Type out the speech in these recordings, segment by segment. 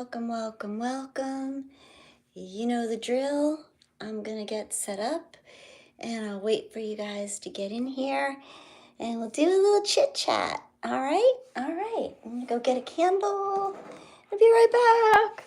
Welcome, welcome, welcome. You know the drill. I'm gonna get set up and I'll wait for you guys to get in here and we'll do a little chit chat. All right? All right. I'm gonna go get a candle. I'll be right back.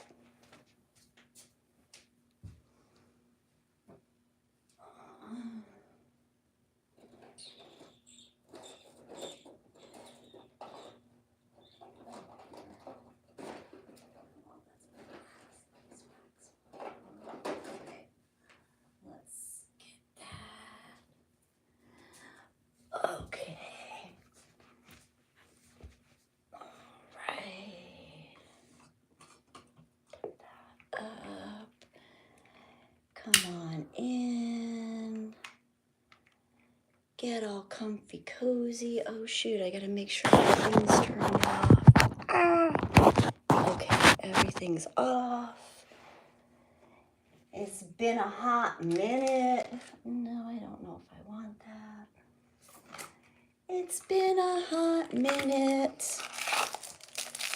Let's get that. Okay. All right. Put that up. Come on in. Get all comfy cozy. Oh shoot, I gotta make sure everything's turned off. Okay, everything's off. It's been a hot minute. No, I don't know if I want that. It's been a hot minute.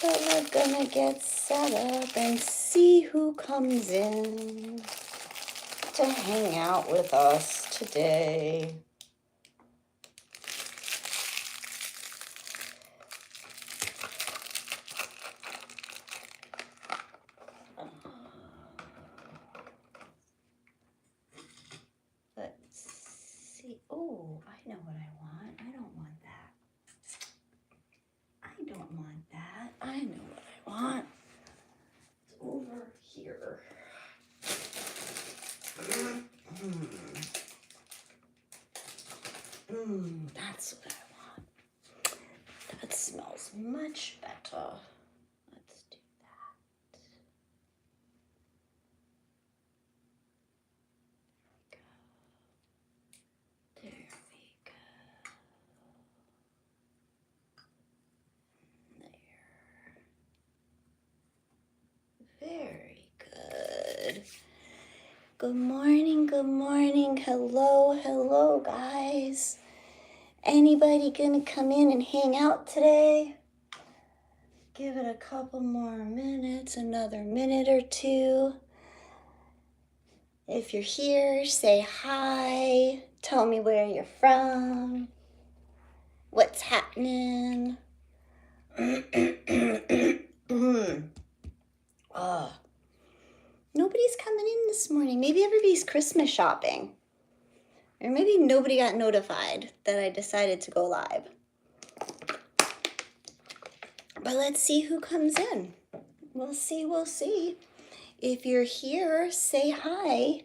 But we're gonna get set up and see who comes in to hang out with us today. Let's see. Oh, I know what I want. I don't want that. I don't want that. I know what I want. It's over here. That's what I want. That smells much better. Let's do that. There we go. There. Very good. Good morning, good morning. Hello, hello, guys. Anybody gonna come in and hang out today? Give it a couple more minutes, another minute or two. If you're here, say hi. Tell me where you're from. What's happening? Nobody's coming in this morning. Maybe everybody's Christmas shopping. Or maybe nobody got notified that I decided to go live. But let's see who comes in. We'll see. If you're here, say hi.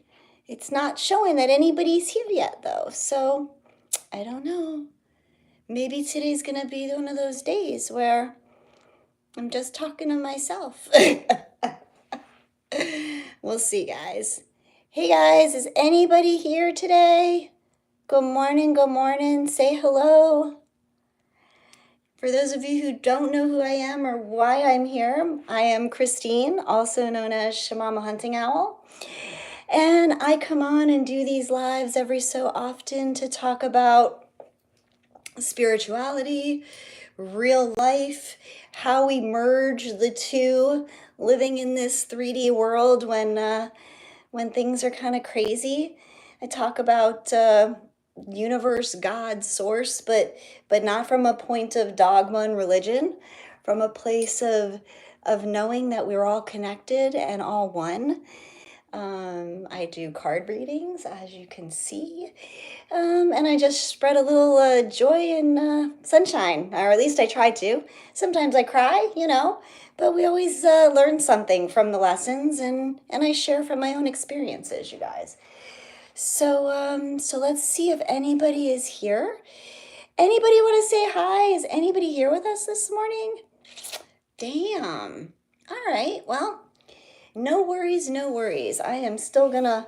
It's not showing that anybody's here yet, though. So, I don't know. Maybe today's going to be one of those days where I'm just talking to myself. We'll see, guys. Hey, guys, is anybody here today? Good morning. Say hello. For those of you who don't know who I am or why I'm here, I am Christine, also known as Shamama Hunting Owl. And I come on and do these lives every so often to talk about spirituality, real life, how we merge the two, living in this 3D world when things are kind of crazy. I talk about universe, God, source, but not from a point of dogma and religion, from a place of knowing that we're all connected and all one. I do card readings, as you can see, and I just spread a little joy and sunshine, or at least I try to. Sometimes I cry, but we always learn something from the lessons, and I share from my own experiences, you guys. So let's see if anybody is here. Anybody want to say hi? Is anybody here with us this morning? Damn. All right. Well, no worries. I am still gonna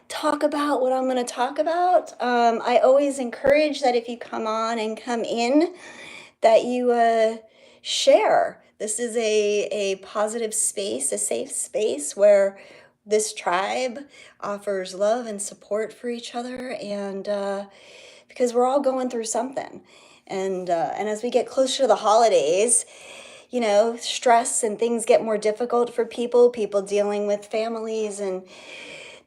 talk about what I'm gonna talk about. I always encourage that if you come on and come in, that you share. This is a positive space, a safe space where this tribe offers love and support for each other, and because we're all going through something. And as we get closer to the holidays, stress and things get more difficult for people dealing with families and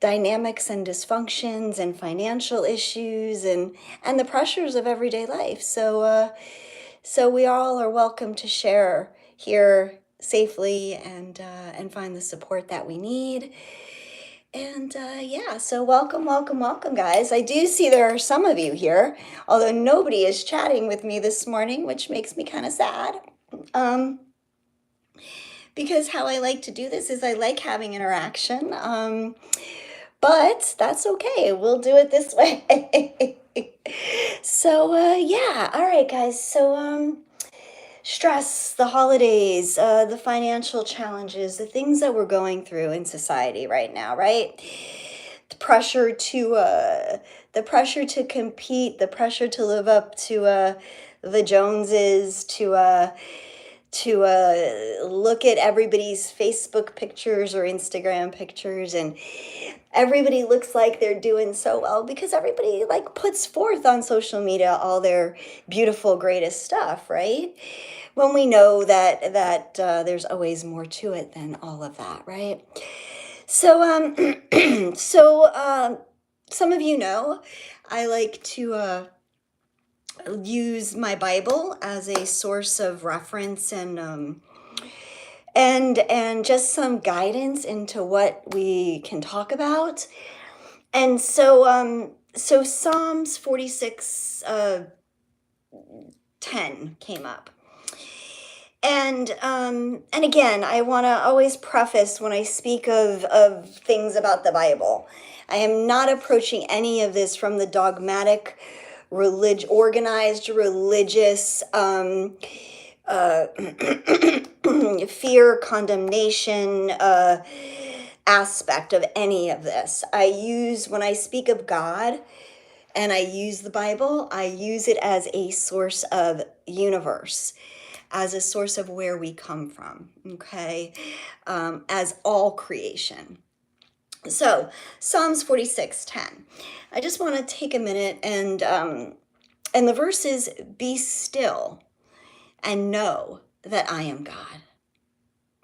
dynamics and dysfunctions and financial issues and the pressures of everyday life. So we all are welcome to share here safely and find the support that we need. And yeah, so welcome, guys. I do see there are some of you here, although nobody is chatting with me this morning, which makes me kind of sad. Because how I like to do this is I like having interaction. But that's okay. We'll do it this way. So yeah, all right, guys. So stress, the holidays, the financial challenges, the things that we're going through in society right now, right? The pressure to compete, the pressure to live up to the Joneses, to look at everybody's Facebook pictures or Instagram pictures, and everybody looks like they're doing so well because everybody like puts forth on social media all their beautiful, greatest stuff, right? When we know that there's always more to it than all of that, right? So some of you know I like to use my Bible as a source of reference and just some guidance into what we can talk about. And so Psalms 46 10 came up. And again, I want to always preface when I speak of things about the Bible, I am not approaching any of this from the dogmatic, organized religious fear, condemnation aspect of any of this. When I speak of God and I use the Bible, I use it as a source of universe, as a source of where we come from, okay, as all creation. So Psalms 46:10. I just want to take a minute and the verse is, "Be still and know that I am God."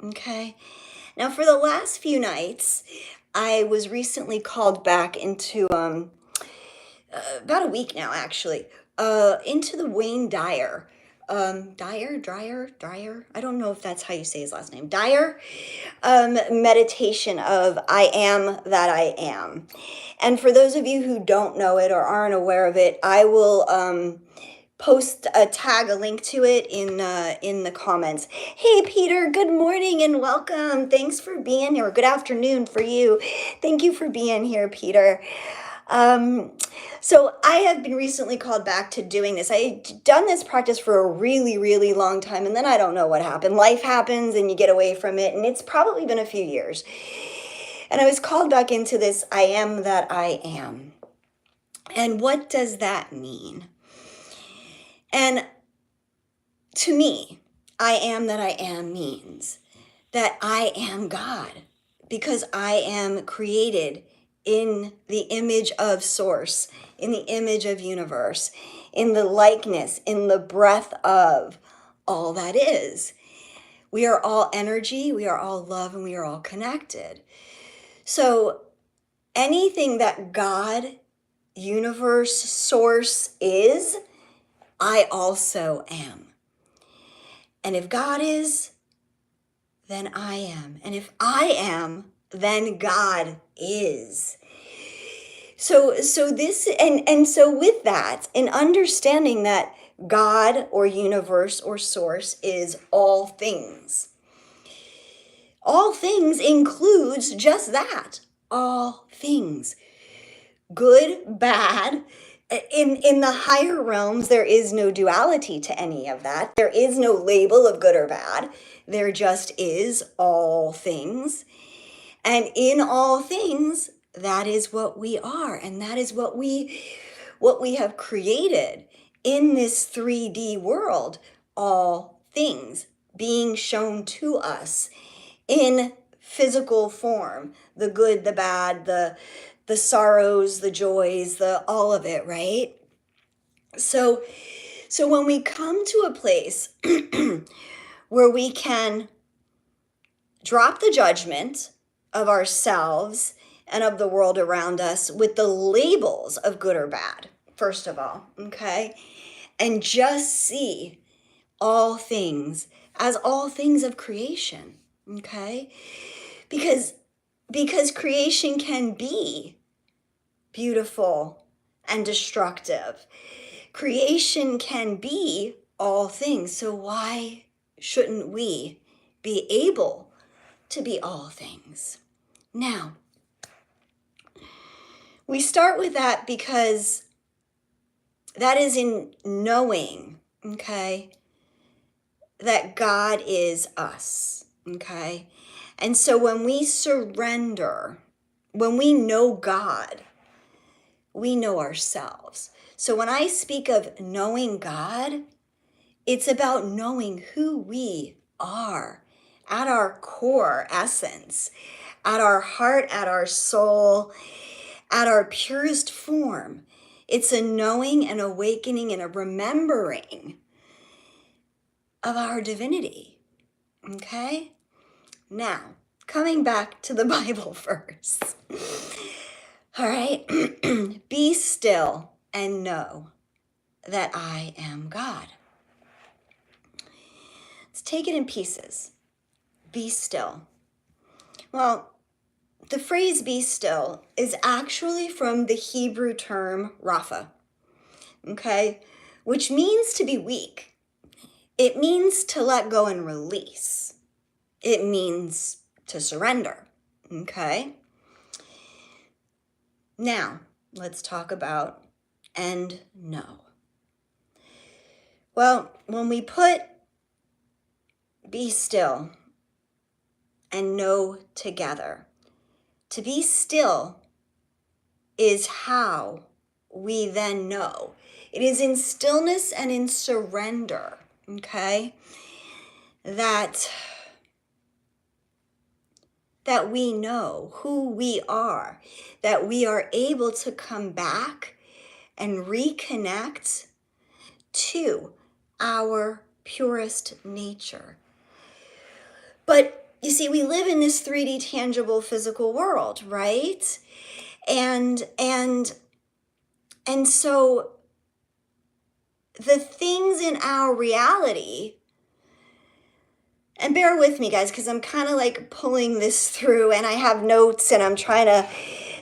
Okay. Now, for the last few nights, I was recently called back into about a week now, actually, into the Wayne Dyer. Dyer. I don't know if that's how you say his last name. Dyer meditation of I am that I am. And for those of you who don't know it or aren't aware of it, I will post a link to it in the comments. Hey Peter, good morning and welcome. Thanks for being here. Good afternoon for you. Thank you for being here, Peter. So I have been recently called back to doing this. I had done this practice for a really, really long time, and then I don't know what happened. Life happens and you get away from it, and it's probably been a few years. And I was called back into this I am that I am. And what does that mean? And to me, I am that I am means that I am God, because I am created in the image of source, in the image of universe, in the likeness, in the breath of all that is. We are all energy, we are all love, and we are all connected. So anything that God, universe, source is, I also am. And if God is, then I am. And if I am, then God is. So this and so with that, in understanding that God or universe or source is all things. All things includes just that. All things. Good, bad. In the higher realms, there is no duality to any of that. There is no label of good or bad. There just is all things. And in all things, that is what we are. And that is what we have created in this 3D world. All things being shown to us in physical form. The good, the bad, the sorrows, the joys, all of it, right? So when we come to a place where we can drop the judgment of ourselves and of the world around us with the labels of good or bad, first of all, okay? And just see all things as all things of creation, okay? Because creation can be beautiful and destructive. Creation can be all things. So why shouldn't we be able to be all things? Now, we start with that because that is in knowing, okay, that God is us, okay? And so when we surrender, when we know God, we know ourselves. So when I speak of knowing God, it's about knowing who we are at our core essence, at our heart, at our soul, at our purest form. It's a knowing and awakening and a remembering of our divinity. Okay? Now, coming back to the Bible first. All right? Be still and know that I am God. Let's take it in pieces. Be still. Well, the phrase be still is actually from the Hebrew term rapha, okay? Which means to be weak. It means to let go and release. It means to surrender, okay? Now, let's talk about and know. Well, when we put be still and know together, to be still is how we then know. It is in stillness and in surrender, okay, that we know who we are, that we are able to come back and reconnect to our purest nature. But you see, we live in this 3D tangible physical world, right? And so the things in our reality, and bear with me guys, because I'm kind of like pulling this through and I have notes and I'm trying to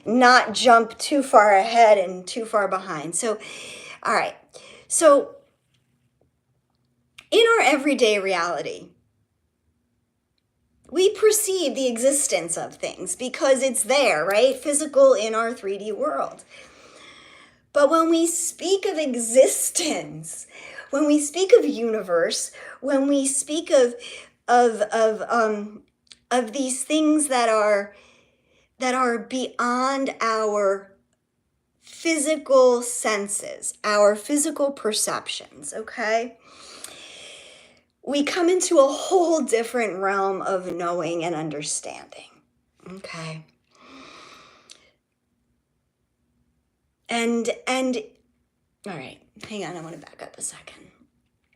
not jump too far ahead and too far behind. So, all right. So in our everyday reality, we perceive the existence of things because it's there, right? Physical in our 3D world. But when we speak of existence, when we speak of universe, when we speak of these things that are beyond our physical senses, our physical perceptions, okay? We come into a whole different realm of knowing and understanding, okay? And all right, hang on, I want to back up a second.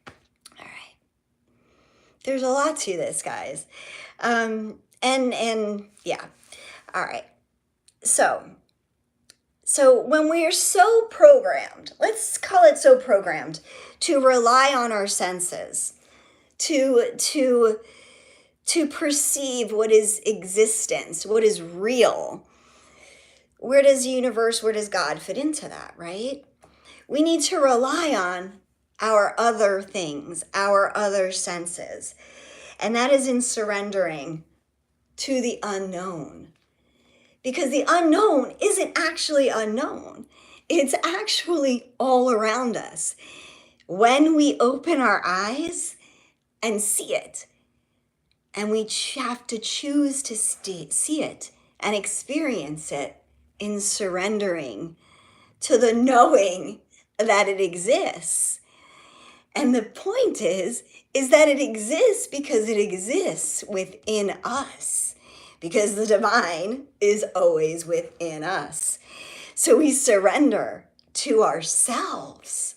All right. There's a lot to this, guys. And yeah. All right. So when we are so programmed, let's call it so programmed, to rely on our senses, to perceive what is existence, what is real, where does the universe, where does God fit into that, right? We need to rely on our other things, our other senses. And that is in surrendering to the unknown. Because the unknown isn't actually unknown. It's actually all around us. When we open our eyes and see it, and we have to choose to see it and experience it in surrendering to the knowing that it exists. And the point is that it exists because it exists within us, because the divine is always within us. So we surrender to ourselves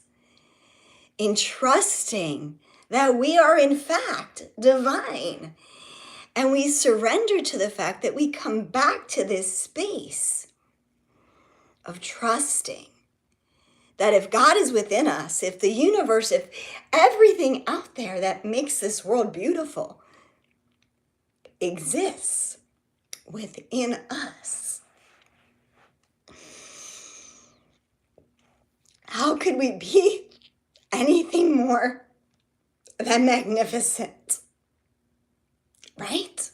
in trusting that we are in fact divine. And we surrender to the fact that we come back to this space of trusting that if God is within us, if the universe, if everything out there that makes this world beautiful exists within us, how could we be anything more than magnificent? Right?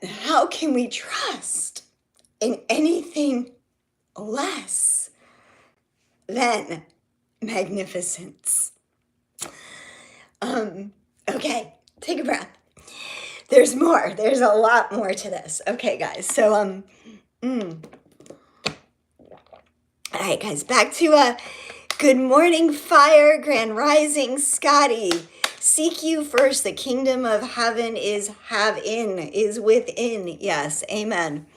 How can we trust in anything less than magnificence? Okay, take a breath. There's more. There's a lot more to this. Okay, guys. So, all right, guys, back to good morning, fire, grand rising, Scotty. Seek you first. The kingdom of heaven is within. Yes, amen.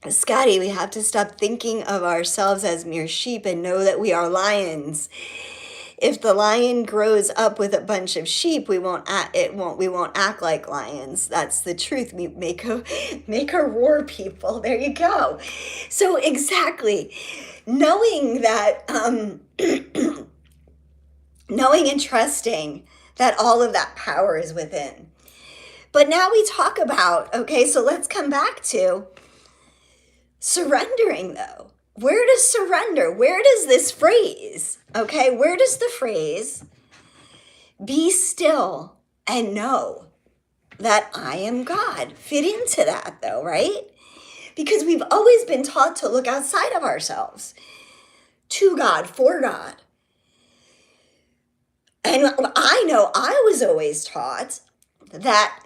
Scotty, we have to stop thinking of ourselves as mere sheep and know that we are lions. If the lion grows up with a bunch of sheep, we won't act like lions. That's the truth. We make a roar, people. There you go. So exactly, knowing that, knowing and trusting that all of that power is within. But now we talk about, okay, so let's come back to surrendering, though. Where does surrender, where does this phrase, okay, where does the phrase, be still and know that I am God, fit into that, though, right? Because we've always been taught to look outside of ourselves, to God, for God. And I know I was always taught that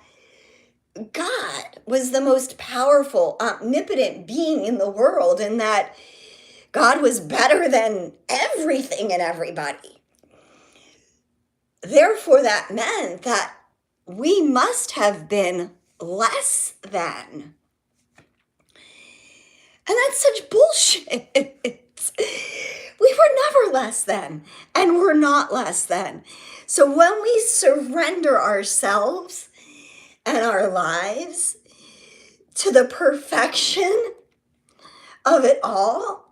God was the most powerful, omnipotent being in the world, and that God was better than everything and everybody. Therefore, that meant that we must have been less than. And that's such bullshit. We were never less than, and we're not less than. So when we surrender ourselves and our lives to the perfection of it all,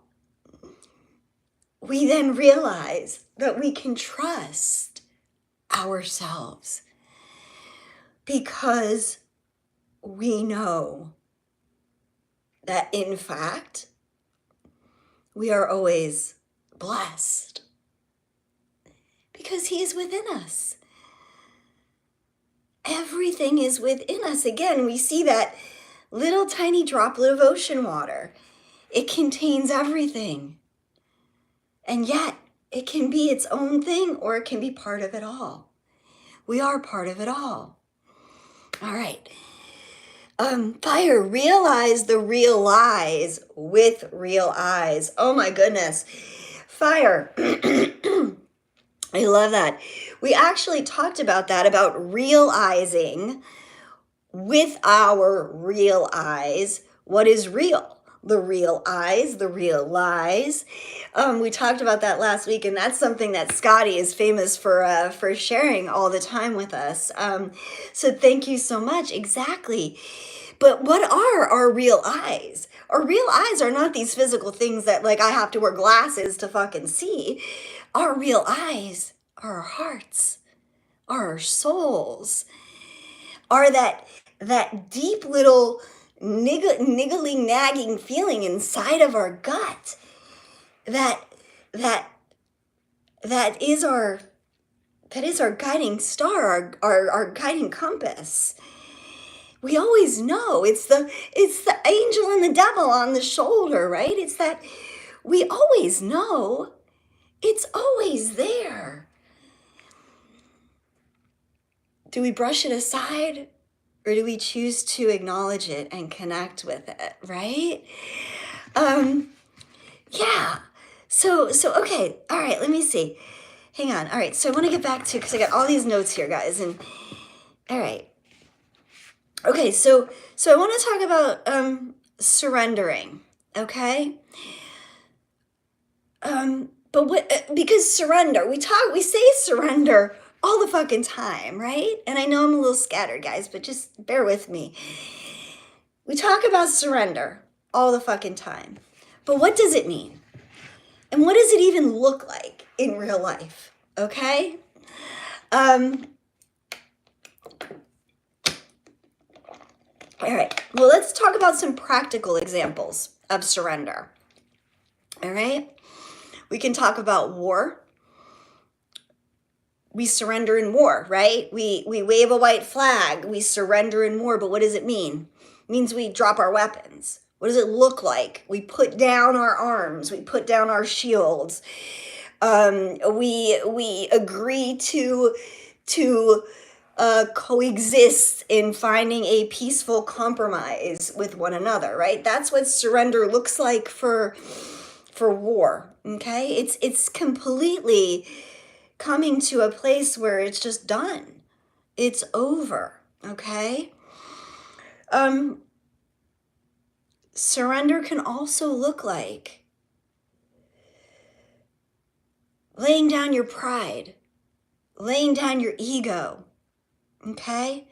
we then realize that we can trust ourselves because we know that in fact, we are always blessed because He is within us. Everything is within us. Again, we see that little tiny droplet of ocean water. It contains everything. And yet, it can be its own thing or it can be part of it all. We are part of it all. All right. Fire, realize the real lies with real eyes. Oh my goodness. Fire. I love that. We actually talked about that, about realizing with our real eyes what is real. The real eyes, the real lies. We talked about that last week, and that's something that Scotty is famous for sharing all the time with us. So thank you so much. Exactly. But what are our real eyes? Our real eyes are not these physical things that, like, I have to wear glasses to fucking see. Our real eyes are our hearts, are our souls, are that deep little niggly nagging feeling inside of our gut that is our guiding star, our guiding compass. We always know it's the angel and the devil on the shoulder, right? It's that we always know, it's always there. Do we brush it aside? Or do we choose to acknowledge it and connect with it, right? Yeah. So okay. All right, let me see. Hang on. All right, so I want to get back to, because I got all these notes here, guys. And all right. Okay, so I want to talk about surrendering, okay? But because surrender, we say surrender all the fucking time, right? And I know I'm a little scattered, guys, but just bear with me. We talk about surrender all the fucking time. But what does it mean? And what does it even look like in real life? Okay? All right. Well, let's talk about some practical examples of surrender. All right? We can talk about war. We surrender in war, right? We wave a white flag. We surrender in war. But what does it mean? It means we drop our weapons. What does it look like? We put down our arms. We put down our shields. We agree to coexist in finding a peaceful compromise with one another, right? That's what surrender looks like for war. Okay, it's completely coming to a place where it's just done. It's over. Okay. Surrender can also look like laying down your pride, laying down your ego, okay?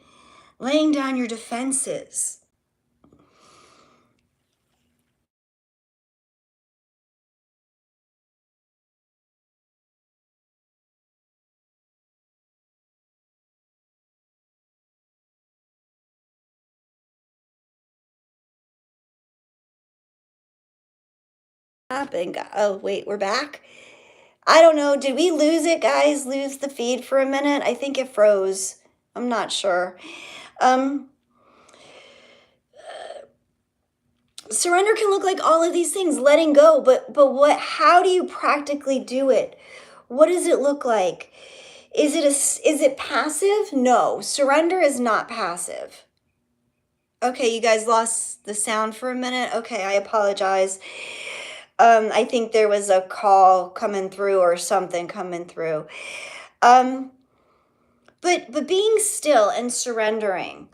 Laying down your defenses. Oh, wait, we're back? I don't know. Did we lose it, guys? Lose the feed for a minute? I think it froze. I'm not sure. Surrender can look like all of these things, letting go, but how do you practically do it? What does it look like? Is it passive? No, surrender is not passive. Okay, you guys lost the sound for a minute. Okay, I apologize. I think there was a call coming through or something coming through. But being still and surrendering,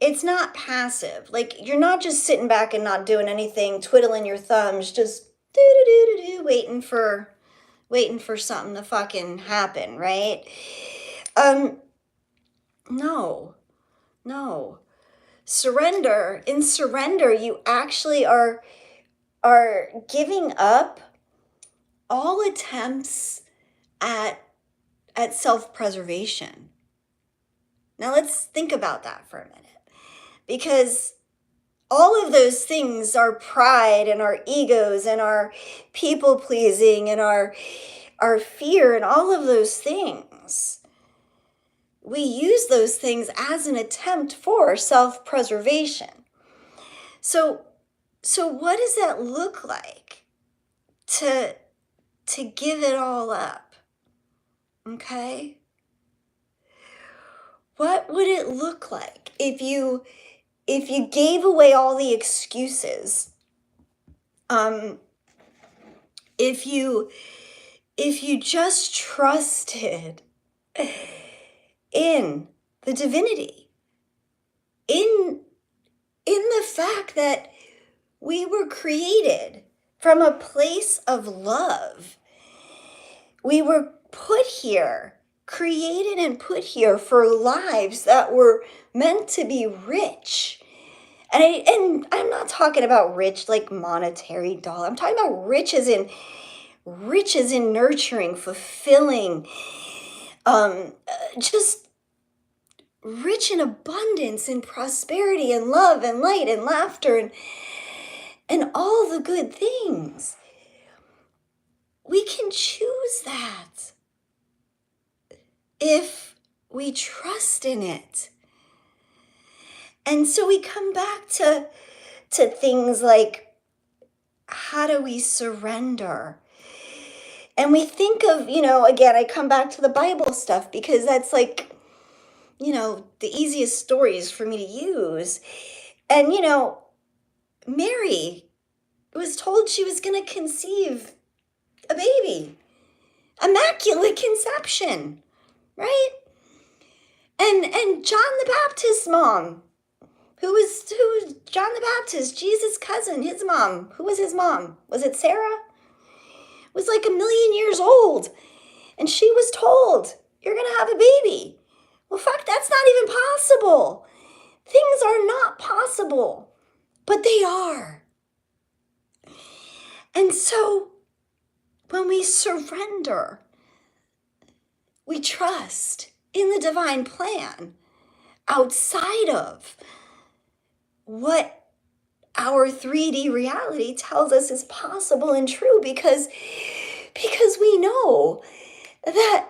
it's not passive. Like, you're not just sitting back and not doing anything, twiddling your thumbs, just do waiting for something to fucking happen, right? No. In surrender, you actually are giving up all attempts at self-preservation. Now let's think about that for a minute, because all of those things, our pride and our egos and our people pleasing and our fear and all of those things, we use those things as an attempt for self-preservation. So what does that look like to give it all up? Okay? What would it look like if you gave away all the excuses? If you just trusted in the divinity, in the fact that we were created from a place of love. We were put here, created and put here for lives that were meant to be rich. And I'm not talking about rich like monetary dollar. I'm talking about rich as in nurturing, fulfilling, just rich in abundance and prosperity and love and light and laughter and all the good things. We can choose that if we trust in it. And so we come back to things like, how do we surrender? And we think of, again, I come back to the Bible stuff because that's like, the easiest stories for me to use. And, Mary was told she was going to conceive a baby. Immaculate conception, right? And John the Baptist's mom, who was John the Baptist, Jesus' cousin, his mom. Who was his mom? Was it Sarah? was like 1,000,000 years old. And she was told, you're going to have a baby. Well, fuck, that's not even possible. Things are not possible, but they are. And so when we surrender, we trust in the divine plan outside of what our 3D reality tells us is possible and true, because we know that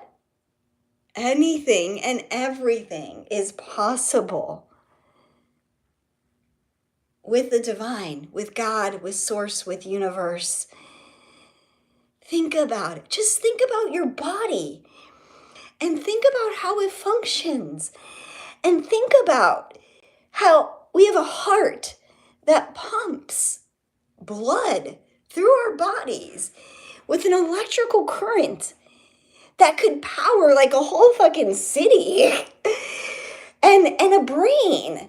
anything and everything is possible with the divine, with God, with source, with universe. Think about it. Just think about your body and think about how it functions, and think about how we have a heart that pumps blood through our bodies with an electrical current that could power like a whole fucking city, and a brain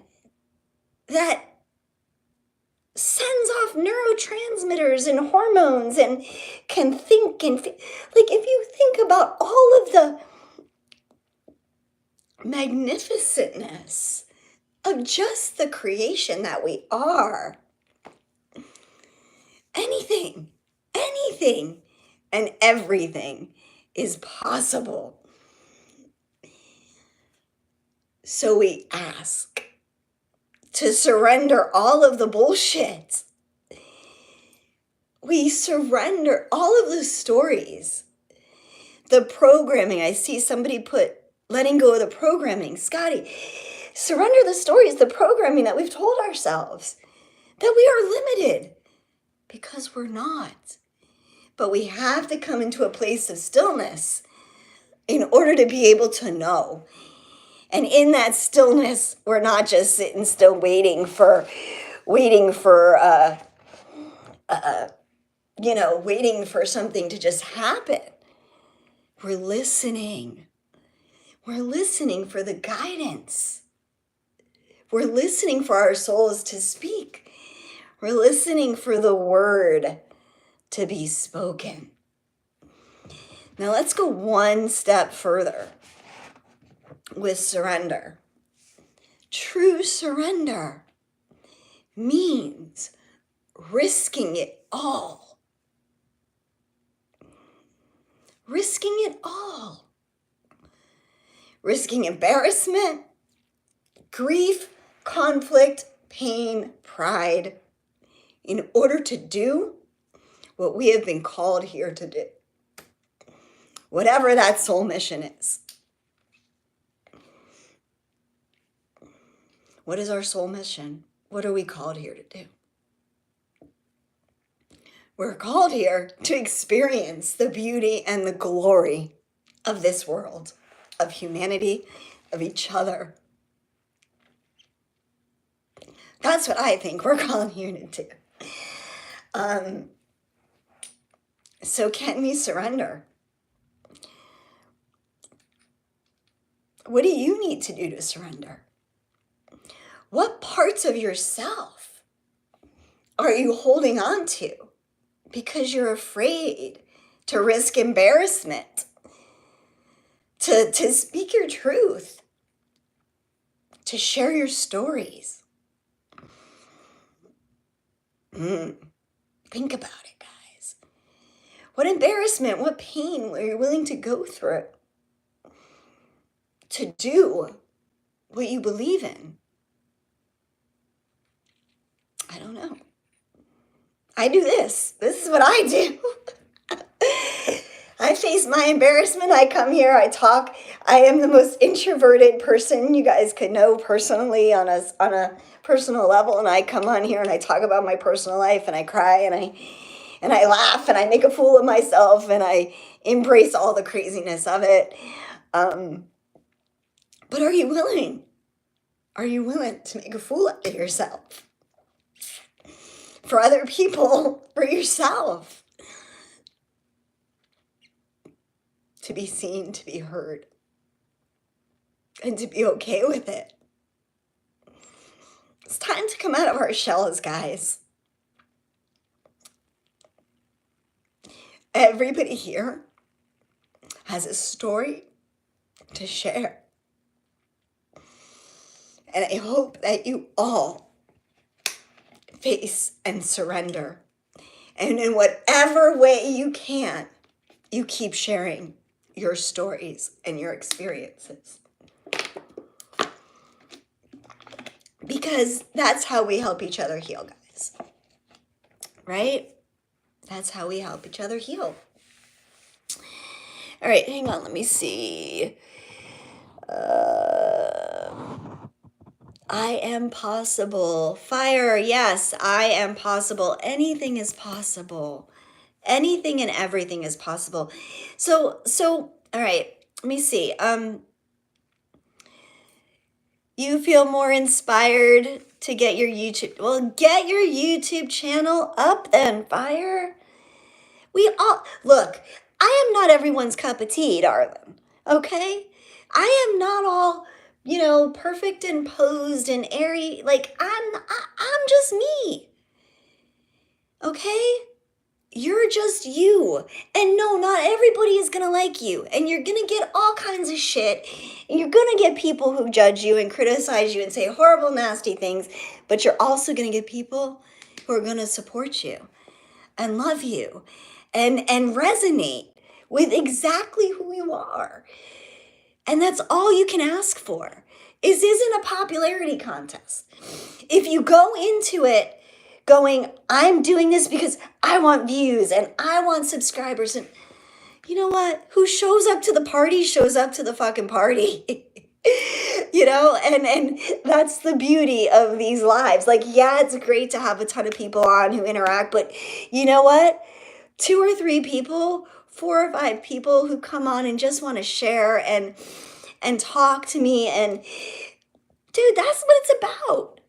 that sends off neurotransmitters and hormones and can think and like, if you think about all of the magnificentness of just the creation that we are, anything and everything is possible. So we ask to surrender all of the bullshit. We surrender all of the stories, the programming. I see somebody put letting go of the programming. Scotty, surrender the stories, the programming that we've told ourselves, that we are limited, because we're not. But we have to come into a place of stillness in order to be able to know. And in that stillness, we're not just sitting still waiting for waiting for something to just happen. We're listening. We're listening for the guidance. We're listening for our souls to speak. We're listening for the word to be spoken. Now let's go one step further with surrender. True surrender means risking it all. Risking it all. Risking embarrassment, grief, conflict, pain, pride, in order to do what we have been called here to do. Whatever that soul mission is. What is our soul mission? What are we called here to do? We're called here to experience the beauty and the glory of this world, of humanity, of each other. That's what I think we're called here to do. So can we surrender? What do you need to do to surrender? What parts of yourself are you holding on to because you're afraid to risk embarrassment, to speak your truth, to share your stories? Think about it, guys. What embarrassment, what pain were you willing to go through to do what you believe in? I don't know. I do this. This is what I do. I face my embarrassment. I come here, I talk. I am the most introverted person you guys could know personally on a personal level. And I come on here and I talk about my personal life, and I cry and I laugh and I make a fool of myself and I embrace all the craziness of it. But are you willing? Are you willing to make a fool out of yourself? For other people, for yourself. To be seen, to be heard, and to be okay with it. It's time to come out of our shells, guys. Everybody here has a story to share. And I hope that you all face and surrender. And in whatever way you can, you keep sharing your stories and your experiences. Because that's how we help each other heal, guys. Right? That's how we help each other heal. All right, hang on, let me see. I am possible. Fire, yes, I am possible. Anything is possible. Anything and everything is possible. So, all right, let me see. You feel more inspired to get your YouTube. Well, get your YouTube channel up then, Fire. We all, look, I am not everyone's cup of tea, darling. Okay? I am not all, perfect and posed and airy. Like, I'm just me. Okay? You're just you. And no, not everybody is going to like you. And you're going to get all kinds of shit. And you're going to get people who judge you and criticize you and say horrible, nasty things. But you're also going to get people who are going to support you and love you and resonate with exactly who you are. And that's all you can ask for. This isn't a popularity contest. If you go into it going, I'm doing this because I want views and I want subscribers, and you know what? Who shows up to the party shows up to the fucking party. And that's the beauty of these lives. Like, yeah, it's great to have a ton of people on who interact, but you know what? 2 or 3 people, 4 or 5 people who come on and just want to share and talk to me, and dude, that's what it's about.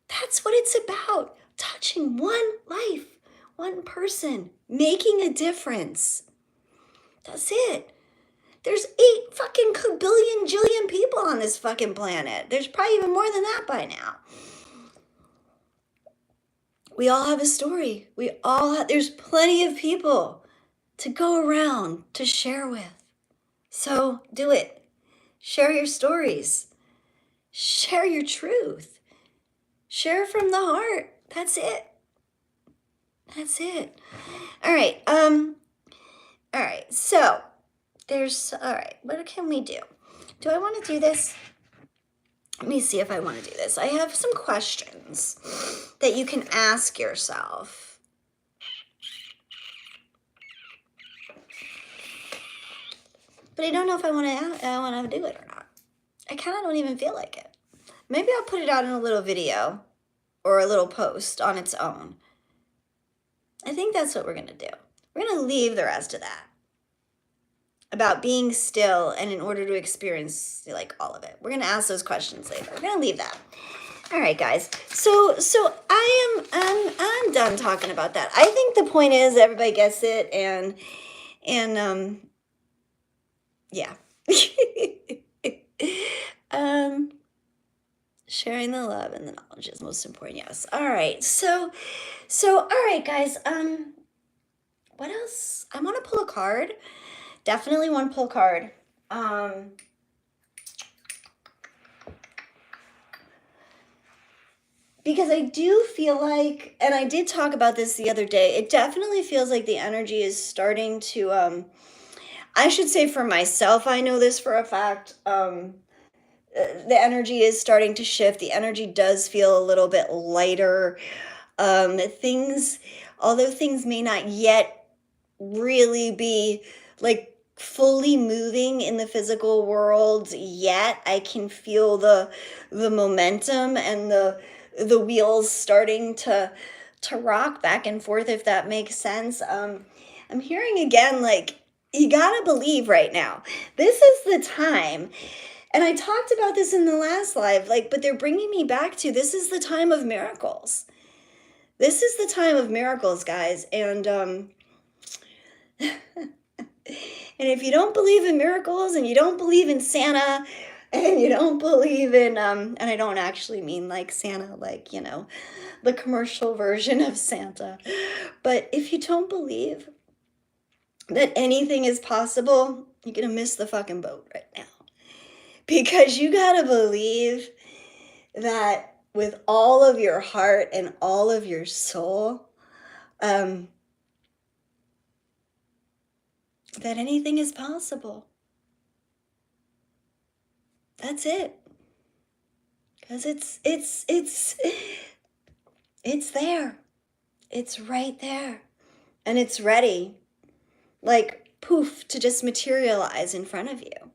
That's what it's about. Touching one life, one person, making a difference. That's it. There's 8 fucking billion jillion people on this fucking planet. There's probably even more than that by now. We all have a story. There's plenty of people to go around to share with. So do it. Share your stories. Share your truth. Share from the heart. That's it. That's it. All right. All right. So all right. What can we do? Do I want to do this? Let me see if I want to do this. I have some questions that you can ask yourself. But I don't know if I want to do it or not. I kind of don't even feel like it. Maybe I'll put it out in a little video or a little post on its own. I think that's what we're going to do. We're going to leave the rest of that about being still and in order to experience like all of it. We're going to ask those questions later. We're going to leave that. All right, guys. So I'm done talking about that. I think the point is everybody gets it, and yeah. Sharing the love and the knowledge is most important. Yes. All right. So all right, guys. What else? I want to pull a card. Definitely want to pull a card. Because I do feel like, and I did talk about this the other day, it definitely feels like the energy is starting to, I should say for myself, I know this for a fact, the energy is starting to shift. The energy does feel a little bit lighter. Although things may not yet really be like fully moving in the physical world yet, I can feel the momentum and the wheels starting to rock back and forth, if that makes sense. I'm hearing again, like, you gotta believe right now. This is the time. And I talked about this in the last live, like, but they're bringing me back to this is the time of miracles. This is the time of miracles, guys. And and if you don't believe in miracles, and you don't believe in Santa, and you don't believe in and I don't actually mean like Santa, like, the commercial version of Santa. But if you don't believe that anything is possible, you're going to miss the fucking boat right now. Because you got to believe that with all of your heart and all of your soul, that anything is possible. That's it. Because it's there. It's right there. And it's ready. Like poof, to just materialize in front of you.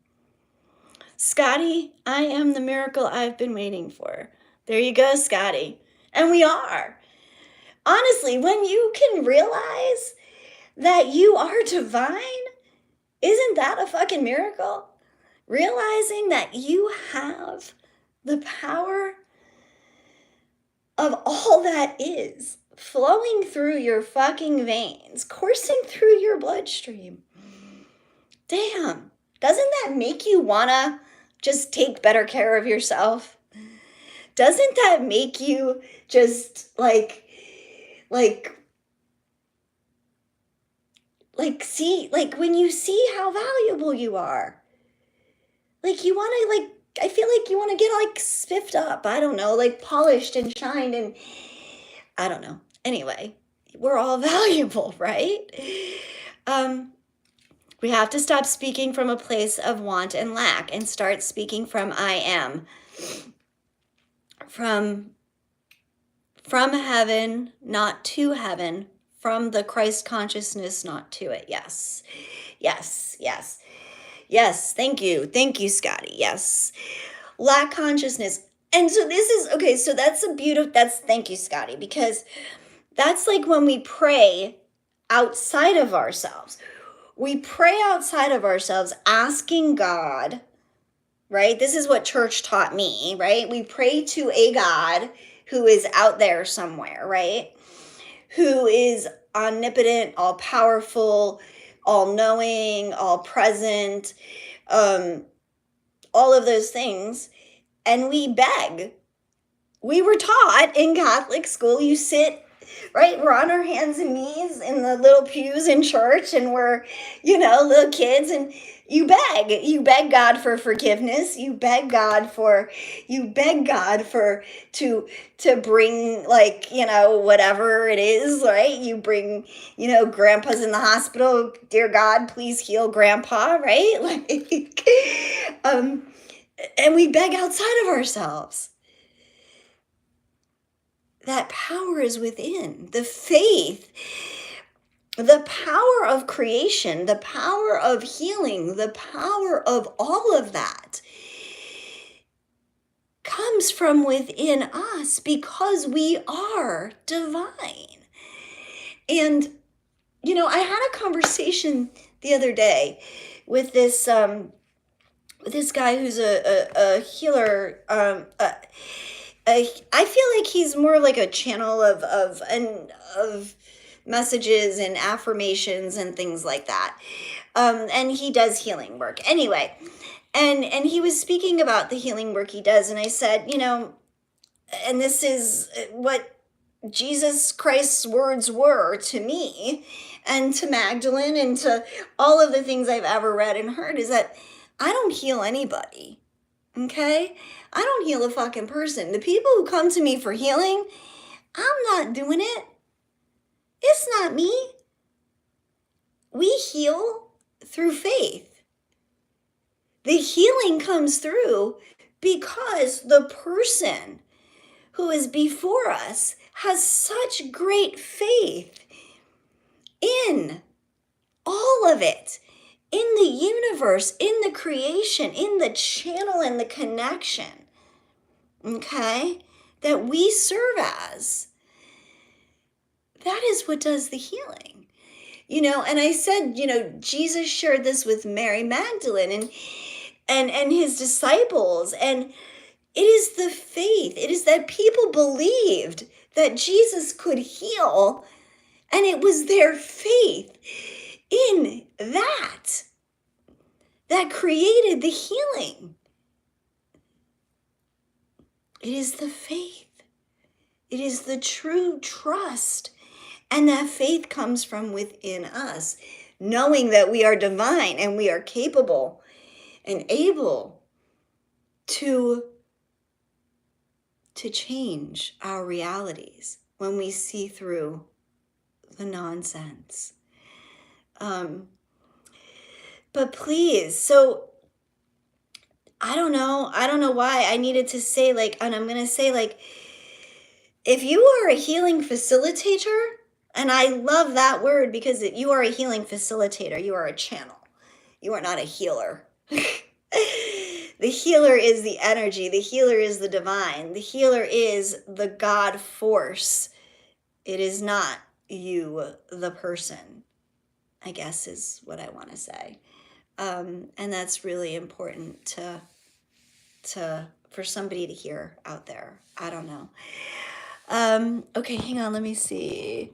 Scotty, I am the miracle I've been waiting for. There you go, Scotty. And we are. Honestly, when you can realize that you are divine, isn't that a fucking miracle? Realizing that you have the power of all that is flowing through your fucking veins, coursing through your bloodstream. Damn, doesn't that make you wanna just take better care of yourself? Doesn't that make you just see, like when you see how valuable you are, like you want to, like, I feel like you want to get like spiffed up, I don't know, like polished and shined and I don't know. Anyway, we're all valuable, right? We have to stop speaking from a place of want and lack and start speaking from I am. From heaven, not to heaven. From the Christ consciousness, not to it. Yes. Yes, yes. Yes, thank you. Thank you, Scotty. Yes. Lack consciousness. And so this is, okay, so that's thank you, Scotty, because that's like when we pray outside of ourselves. We pray outside of ourselves, asking God, right? This is what church taught me, right? We pray to a God who is out there somewhere, right? Who is omnipotent, all powerful, all knowing, all present, all of those things. And we beg. We were taught in Catholic school, you sit, right? We're on our hands and knees in the little pews in church, and we're, little kids, and you beg God for forgiveness. You beg God to bring, like, whatever it is, right? You bring, grandpa's in the hospital. Dear God, please heal grandpa, right? Like, and we beg outside of ourselves. That power is within. The faith, the power of creation, the power of healing, the power of all of that comes from within us because we are divine. And, I had a conversation the other day with this guy who's a healer. I feel like he's more like a channel of messages and affirmations and things like that. And he does healing work. Anyway, and he was speaking about the healing work he does. And I said, and this is what Jesus Christ's words were to me and to Magdalene and to all of the things I've ever read and heard, is that I don't heal anybody. Okay? I don't heal a fucking person. The people who come to me for healing, I'm not doing it. It's not me. We heal through faith. The healing comes through because the person who is before us has such great faith in all of it. In the universe, in the creation, in the channel and the connection, okay, that we serve as. That is what does the healing. And I said, Jesus shared this with Mary Magdalene and his disciples. And it is the faith. It is that people believed that Jesus could heal. And it was their faith in that created the healing. It is the faith. It is the true trust. And that faith comes from within us, knowing that we are divine and we are capable and able to change our realities when we see through the nonsense. But please, so I don't know why I needed to say, like, and I'm going to say, like, if you are a healing facilitator, and I love that word because you are a healing facilitator, you are a channel. You are not a healer. The healer is the energy. The healer is the divine. The healer is the God force. It is not you, the person, I guess is what I want to say. And that's really important for somebody to hear out there. I don't know. Okay, hang on. Let me see.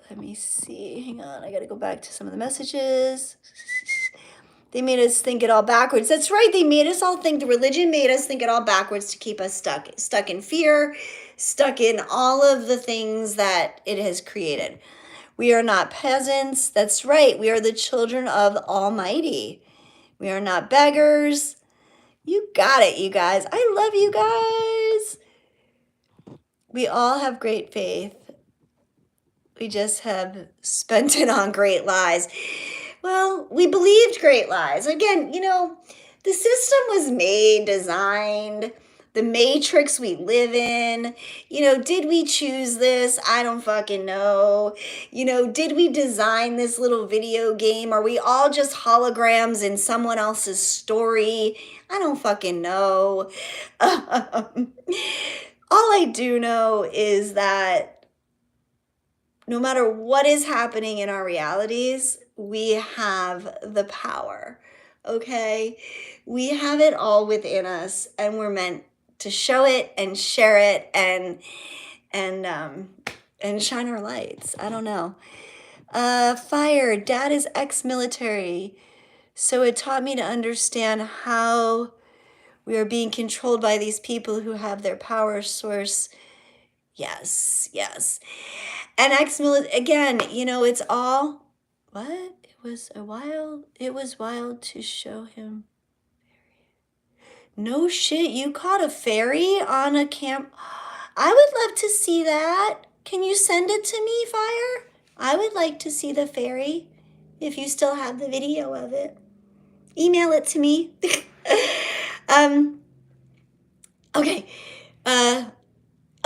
Hang on. I got to go back to some of the messages. They made us think it all backwards. That's right. They made us all think, the religion made us think it all backwards to keep us stuck in fear, stuck in all of the things that it has created. We are not peasants. That's right. We are the children of Almighty. We are not beggars. You got it, you guys. I love you guys. We all have great faith. We just have spent it on great lies. Well, we believed great lies. Again, the system was made, designed, the matrix we live in. Did we choose this? I don't fucking know. Did we design this little video game? Are we all just holograms in someone else's story? I don't fucking know. All I do know is that no matter what is happening in our realities, we have the power, okay? We have it all within us, and we're meant to show it and share it and shine our lights. I don't know. Fire. Dad is ex-military, so it taught me to understand how we are being controlled by these people who have their power source. Yes. And ex-military, again, it's all, what? It was wild to show him. No shit, you caught a fairy on a camp. I would love to see that. Can you send it to me, Fire? I would like to see the fairy, if you still have the video of it. Email it to me. Okay.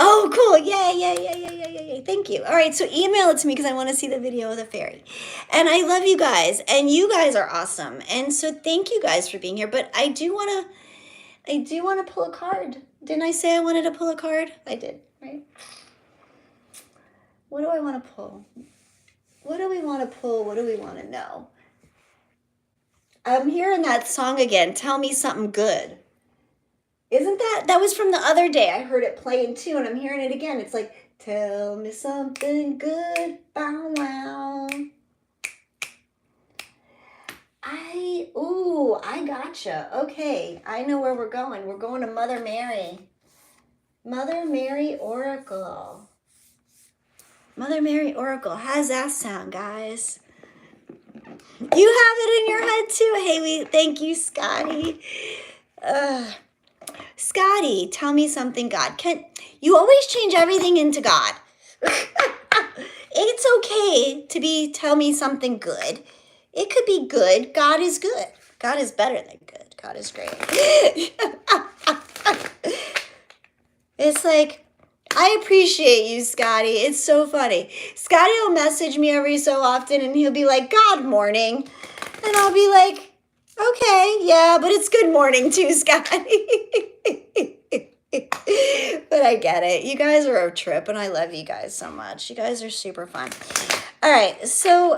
Oh, cool. Yay. Thank you. All right, so email it to me because I want to see the video of the fairy. And I love you guys, and you guys are awesome. And so thank you guys for being here. But I do want to pull a card. Didn't I say I wanted to pull a card? I did, right? What do I want to pull? What do we want to pull? What do we want to know? I'm hearing that song again. Tell me something good. Isn't that was from the other day? I heard it playing too, and I'm hearing it again. It's like, tell me something good. Bow wow. I gotcha. Okay, I know where we're going. We're going to Mother Mary. Mother Mary Oracle. Mother Mary Oracle. How's that sound, guys? You have it in your head too, Haley. Thank you, Scotty. Scotty, tell me something, God. You always change everything into God. It's okay to tell me something good. It could be good. God is good. God is better than good. God is great. It's like, I appreciate you, Scotty. It's so funny. Scotty will message me every so often, and he'll be like, God morning. And I'll be like, okay, yeah, but it's good morning too, Scotty. But I get it. You guys are a trip, and I love you guys so much. You guys are super fun. All right, so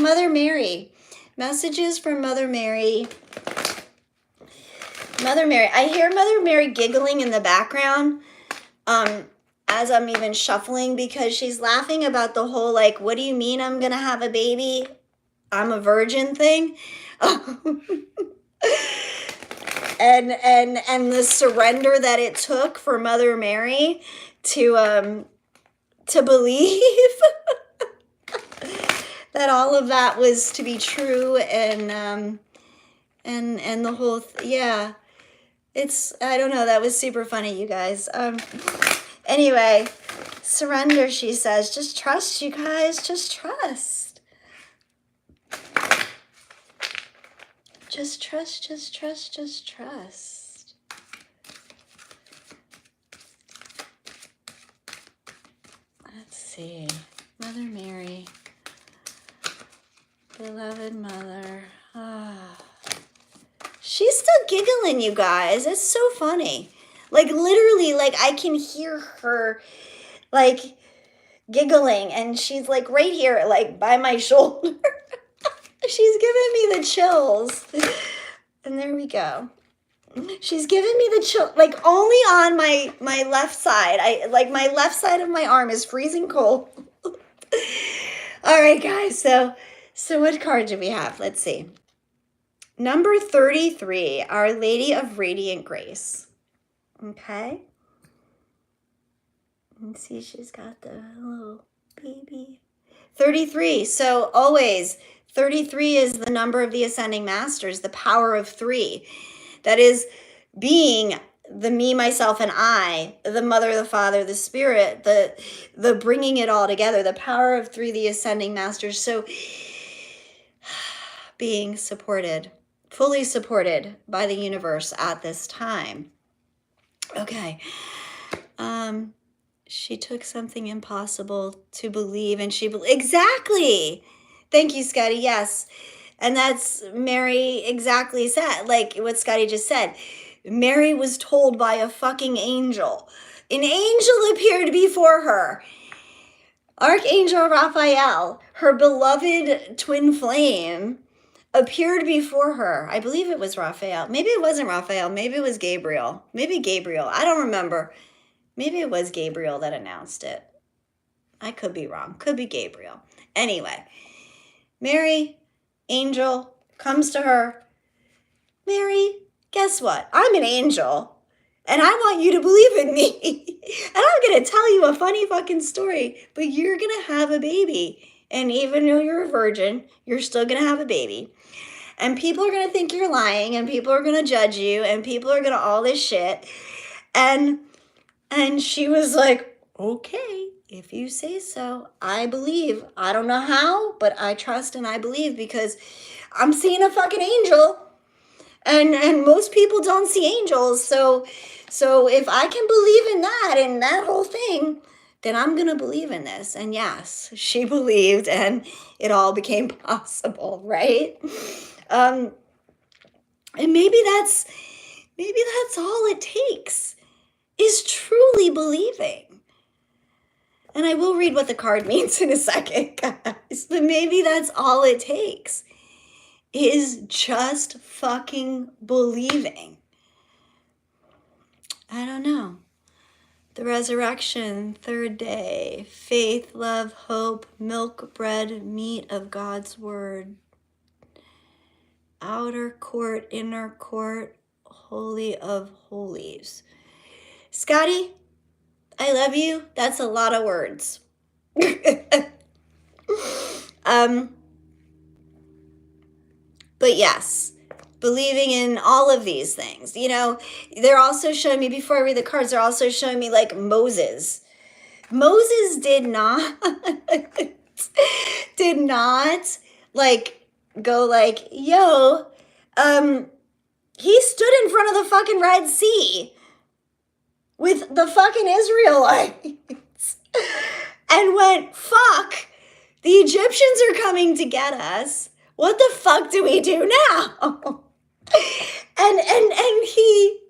Mother Mary. Messages from Mother Mary. Mother Mary. I hear Mother Mary giggling in the background as I'm even shuffling, because she's laughing about the whole, like, what do you mean I'm going to have a baby? I'm a virgin thing. And the surrender that it took for Mother Mary to believe. that all of that was to be true, and the whole yeah, it's, I don't know, that was super funny, you guys. Anyway, surrender, she says. Just trust, you guys. Just trust. Just trust, just trust, just trust. Let's see. Mother Mary, beloved mother. She's still giggling, you guys. It's so funny. Like, literally, like, I can hear her, like, giggling, and she's, like, right here, like, by my shoulder. She's giving me the chills. And there we go. She's giving me the chill, like, only on my left side. Like, my left side of my arm is freezing cold. All right, guys. So what card do we have? Let's see. Number 33, Our Lady of Radiant Grace. Okay. And see, she's got the little baby. 33. So always, 33 is the number of the Ascending Masters, the power of 3. That is being the me, myself, and I, the Mother, the Father, the Spirit, the bringing it all together, the power of 3, the Ascending Masters. So being supported, fully supported by the universe at this time. Okay. She took something impossible to believe, and she exactly. Thank you, Scotty. Yes. And that's Mary exactly said, like what Scotty just said. Mary was told by a fucking angel. An angel appeared before her. Archangel Raphael, her beloved twin flame, appeared before her. I believe it was Raphael. Maybe it wasn't Raphael. Maybe it was Gabriel. Maybe Gabriel. I don't remember. Maybe it was Gabriel that announced it. I could be wrong. Could be Gabriel. Anyway, Mary, angel, comes to her. Mary, guess what? I'm an angel, and I want you to believe in me. And I'm going to tell you a funny fucking story, but you're going to have a baby. And even though you're a virgin, you're still going to have a baby. And people are going to think you're lying, and people are going to judge you, and people are going to all this shit. And she was like, okay, if you say so, I believe. I don't know how, but I trust and I believe, because I'm seeing a fucking angel. And most people don't see angels. So if I can believe in that and that whole thing, then I'm going to believe in this. And yes, she believed, and it all became possible, right? And maybe that's all it takes, is truly believing. And I will read what the card means in a second, guys. But maybe that's all it takes, is just fucking believing. I don't know. The resurrection, third day, faith, love, hope, milk, bread, meat of God's word. Outer court, inner court, holy of holies. Scotty, I love you. That's a lot of words. But yes, believing in all of these things. You know, they're also showing me, before I read the cards, they're also showing me, like, Moses. Moses did not, like, go like, yo, he stood in front of the fucking Red Sea with the fucking Israelites and went, fuck, the Egyptians are coming to get us. What the fuck do we do now? And he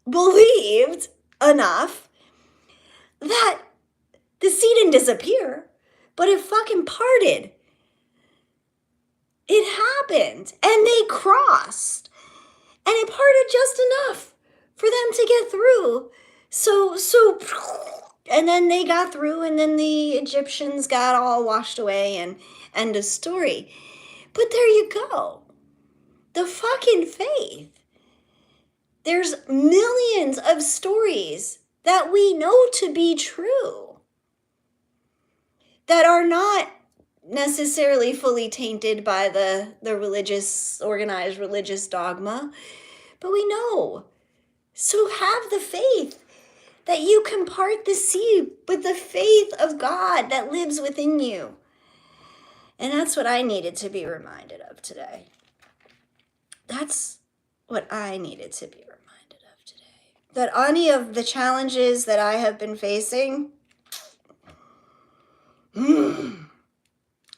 believed enough that the sea didn't disappear, but it fucking parted. It happened, and they crossed, and it parted just enough for them to get through. So, and then they got through, and then the Egyptians got all washed away, and end of story. But there you go. The fucking faith. There's millions of stories that we know to be true that are not necessarily fully tainted by the organized religious dogma, but we know. So have the faith that you can part the sea with the faith of God that lives within you. And that's what I needed to be reminded of today. That's what I needed to be reminded of today. That any of the challenges that I have been facing,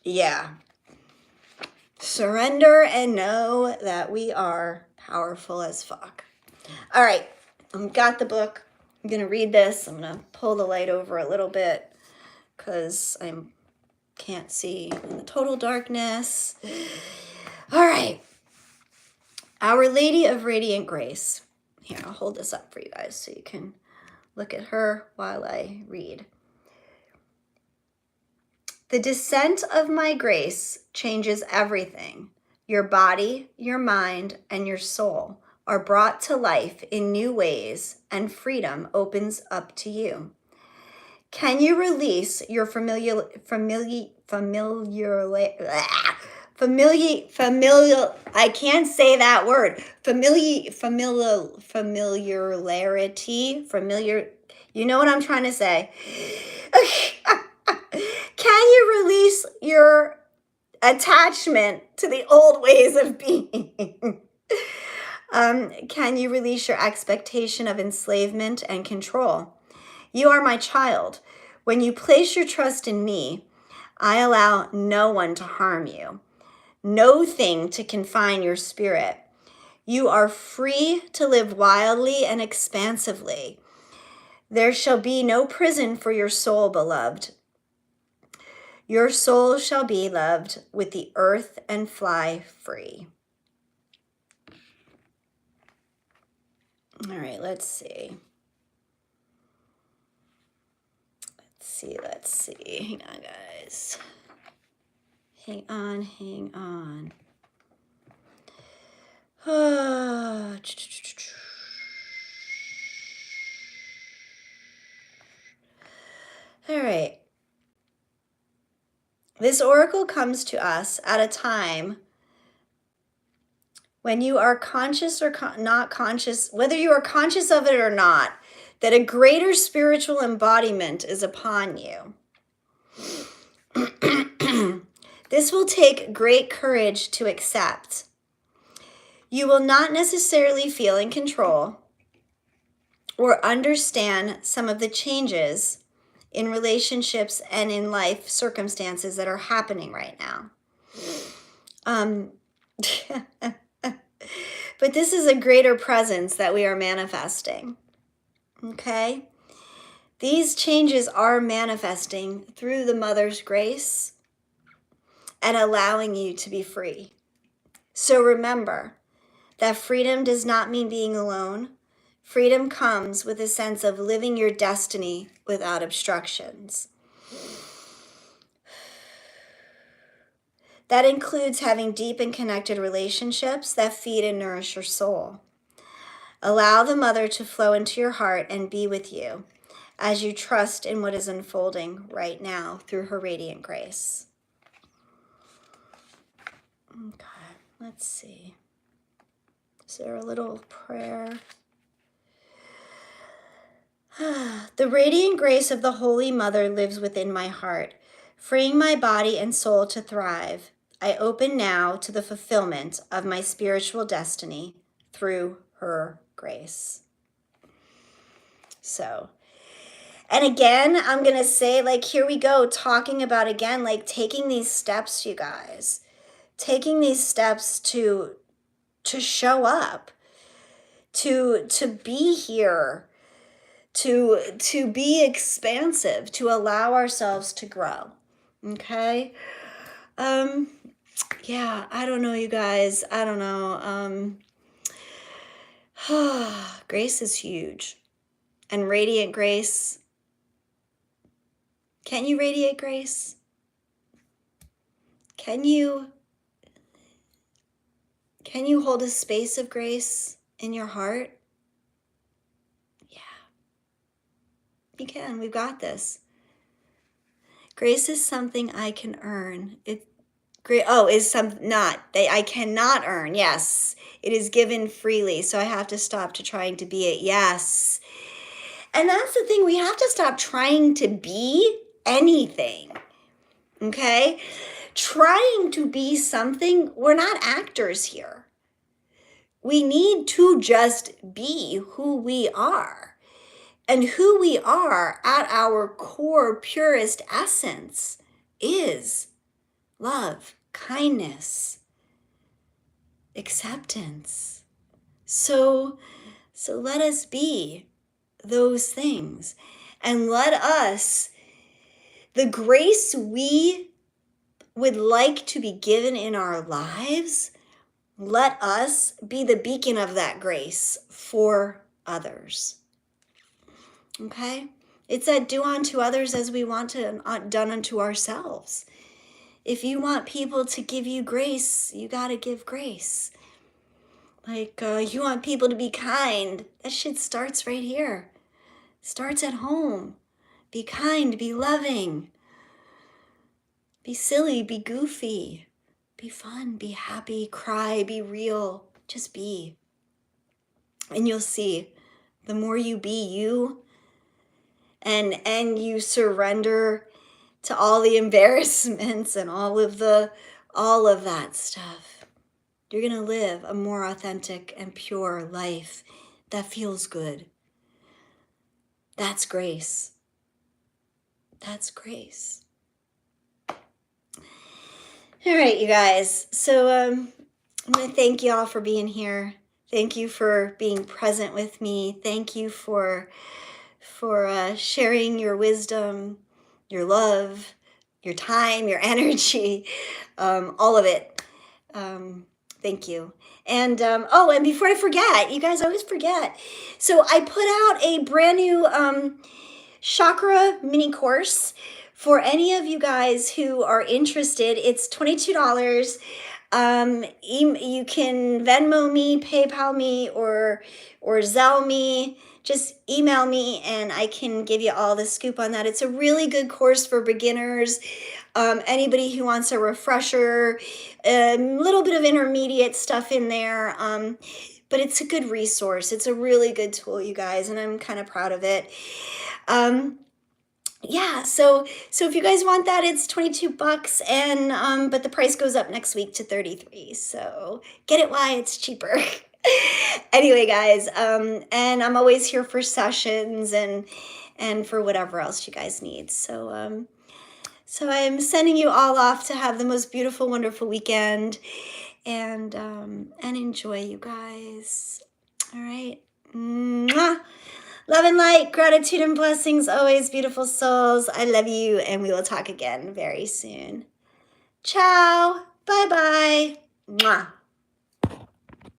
yeah, surrender and know that we are powerful as fuck. All right, I've got the book. I'm going to read this. I'm going to pull the light over a little bit because I can't see in the total darkness. All right. Our Lady of Radiant Grace. Here, I'll hold this up for you guys so you can look at her while I read. The descent of my grace changes everything. Your body, your mind, and your soul are brought to life in new ways, and freedom opens up to you. Can you release your familiar, I can't say that word. Familiarity, you know what I'm trying to say. Can you release your attachment to the old ways of being? Can you release your expectation of enslavement and control? You are my child. When you place your trust in me, I allow no one to harm you, no thing to confine your spirit. You are free to live wildly and expansively. There shall be no prison for your soul, beloved. Your soul shall be loved with the earth and fly free. All right, let's see. Let's see. Hang on, guys. Hang on. All right. This oracle comes to us at a time when you are conscious or not conscious, whether you are conscious of it or not, that a greater spiritual embodiment is upon you. This will take great courage to accept. You will not necessarily feel in control or understand some of the changes in relationships and in life circumstances that are happening right now. But this is a greater presence that we are manifesting. Okay? These changes are manifesting through the Mother's grace and allowing you to be free. So remember that freedom does not mean being alone. Freedom comes with a sense of living your destiny without obstructions. That includes having deep and connected relationships that feed and nourish your soul. Allow the Mother to flow into your heart and be with you as you trust in what is unfolding right now through her radiant grace. Okay, let's see. Is there a little prayer? The radiant grace of the Holy Mother lives within my heart, freeing my body and soul to thrive. I open now to the fulfillment of my spiritual destiny through her grace. So, and again, I'm going to say, like, here we go, talking about, again, like, taking these steps, you guys. Taking these steps to show up, to be here, to be expansive, to allow ourselves to grow. Okay? Yeah, I don't know, you guys. I don't know. Grace is huge. And radiant grace. Can you radiate grace? Can you hold a space of grace in your heart? Yeah. You can. We've got this. Grace is something I can earn. Is some not that I cannot earn. Yes, it is given freely. So I have to stop to trying to be it. Yes. And that's the thing. We have to stop trying to be anything. Okay? Trying to be something, we're not actors here. We need to just be who we are. And who we are at our core, purest essence is love, kindness, acceptance. So let us be those things. And let us, the grace we would like to be given in our lives, let us be the beacon of that grace for others. Okay? It's that do unto others as we want to done unto ourselves. If you want people to give you grace, you got to give grace. Like, you want people to be kind. That shit starts right here. Starts at home. Be kind, be loving. Be silly, be goofy. Be fun, be happy, cry, be real. Just be. And you'll see, the more you be you, and you surrender to all the embarrassments and all of that stuff, you're going to live a more authentic and pure life that feels good. That's grace. That's grace. All right, you guys. So I'm going to thank you all for being here. Thank you for being present with me. Thank you for sharing your wisdom, your love, your time, your energy, all of it. Thank you. And and before I forget, you guys always forget. So I put out a brand new chakra mini course for any of you guys who are interested. It's $22. You can Venmo me, PayPal me, or Zelle me. Just email me and I can give you all the scoop on that. It's a really good course for beginners. Anybody who wants a refresher, a little bit of intermediate stuff in there. But it's a good resource. It's a really good tool, you guys, and I'm kind of proud of it. Yeah, so if you guys want that, it's $22, and but the price goes up next week to $33. So get it while it's cheaper. Anyway, guys, and I'm always here for sessions and for whatever else you guys need. So I'm sending you all off to have the most beautiful, wonderful weekend, and enjoy, you guys. All right. Mwah. Love and light, gratitude and blessings always, beautiful souls. I love you, and we will talk again very soon. Ciao. Bye-bye. Mwah.